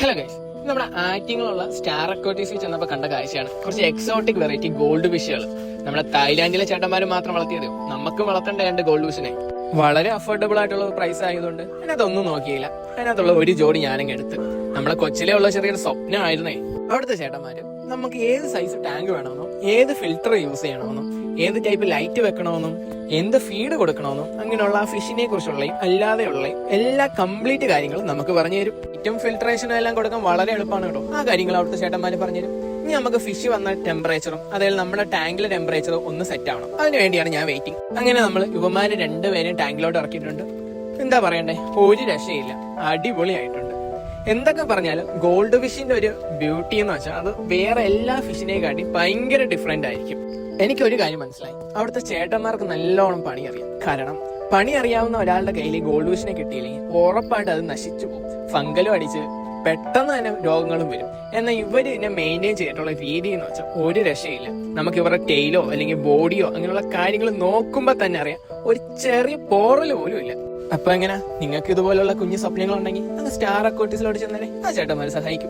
Hello guys, നമ്മുടെ ആറ്റിങ്ങിലുള്ള star അക്വാട്ടിക്സിൽ ചെന്നപ്പോൾ കണ്ട കാഴ്ചയാണ് കുറച്ച് എക്സോട്ടിക് വെറൈറ്റി ഗോൾഡ് ഫിഷുകൾ. നമ്മുടെ തായ്ലാന്റിലെ ചേട്ടന്മാർ മാത്രം വളർത്തിയത്, നമുക്ക് വളർത്തേണ്ട രണ്ട് ഗോൾഡ് ഫിഷിനെ വളരെ അഫോർഡബിൾ ആയിട്ടുള്ള പ്രൈസ് ആയതുകൊണ്ട് അതിനകത്തൊന്നും നോക്കിയില്ല. അതിനകത്തുള്ള ഒരു ജോഡി ഞാനങ്ങ് എടുത്ത്. നമ്മളെ കൊച്ചിലെ ഉള്ള ചെറിയൊരു സ്വപ്നമായിരുന്നേ. അവിടുത്തെ ചേട്ടന്മാര് നമുക്ക് ഏത് സൈസ് ടാങ്ക് വേണമെന്നും ഏത് ഫിൽറ്റർ യൂസ് ചെയ്യണമെന്നും ഏത് ടൈപ്പ് ലൈറ്റ് വെക്കണമെന്നും എന്ത് ഫീഡ് കൊടുക്കണമെന്നും അങ്ങനെയുള്ള ആ ഫിഷിനെ കുറിച്ചുള്ള അല്ലാതെയുള്ള എല്ലാ കംപ്ലീറ്റ് കാര്യങ്ങളും നമുക്ക് പറഞ്ഞു തരും. ഏറ്റവും ഫിൽട്രേഷനും എല്ലാം കൊടുക്കാൻ വളരെ എളുപ്പമാണ് കേട്ടോ. ആ കാര്യങ്ങൾ അവിടുത്തെ ചേട്ടന്മാര് പറഞ്ഞുതരും. ഇനി നമുക്ക് ഫിഷ് വന്ന ടെമ്പറേച്ചറും അതായത് നമ്മുടെ ടാങ്കിലെ ടെമ്പറേച്ചറും ഒന്ന് സെറ്റ് ആവണം. അതിന് വേണ്ടിയാണ് ഞാൻ വെയിറ്റിംഗ്. അങ്ങനെ നമ്മൾ യുവമാര് രണ്ടുപേരെയും ടാങ്കിലോട്ട് ഇറക്കിയിട്ടുണ്ട്. എന്താ പറയണ്ടേ, ഒരു രക്ഷയില്ല, അടിപൊളിയായിട്ടുണ്ട്. എന്തൊക്കെ പറഞ്ഞാലും ഗോൾഡ് ഫിഷിന്റെ ഒരു ബ്യൂട്ടി എന്ന് വെച്ചാൽ അത് വേറെ എല്ലാ ഫിഷിനെ കാട്ടി ഭയങ്കര ഡിഫറെന്റ് ആയിരിക്കും. എനിക്കൊരു കാര്യം മനസ്സിലായി, അവിടുത്തെ ചേട്ടന്മാർക്ക് നല്ലോണം പണി അറിയാം. കാരണം പണി അറിയാവുന്ന ഒരാളുടെ കയ്യിൽ ഗോൾഡ് ഫിഷിനെ കിട്ടിയില്ലെങ്കിൽ ഉറപ്പായിട്ട് അത് നശിച്ചു പോകും. ഫംഗലും അടിച്ച് പെട്ടെന്ന് തന്നെ രോഗങ്ങളും വരും. എന്നാൽ ഇവര് ഇതിനെ മെയിൻറ്റെയിൻ ചെയ്തിട്ടുള്ള രീതി എന്ന് വെച്ചാൽ ഒരു രക്ഷയില്ല. നമുക്ക് ഇവരുടെ ടെയിലോ അല്ലെങ്കിൽ ബോഡിയോ അങ്ങനെയുള്ള കാര്യങ്ങൾ നോക്കുമ്പോൾ തന്നെ അറിയാം, ഒരു ചെറിയ പോറല് പോലും ഇല്ല. അപ്പൊ എങ്ങനെ നിങ്ങൾക്ക് ഇതുപോലുള്ള കുഞ്ഞു സ്വപ്നങ്ങൾ ഉണ്ടെങ്കിൽ അത് സ്റ്റാർ അക്വാട്ടിക്സിലോട്ട് ചെന്നാലേ ആ ചേട്ടന്മാര് സഹായിക്കും.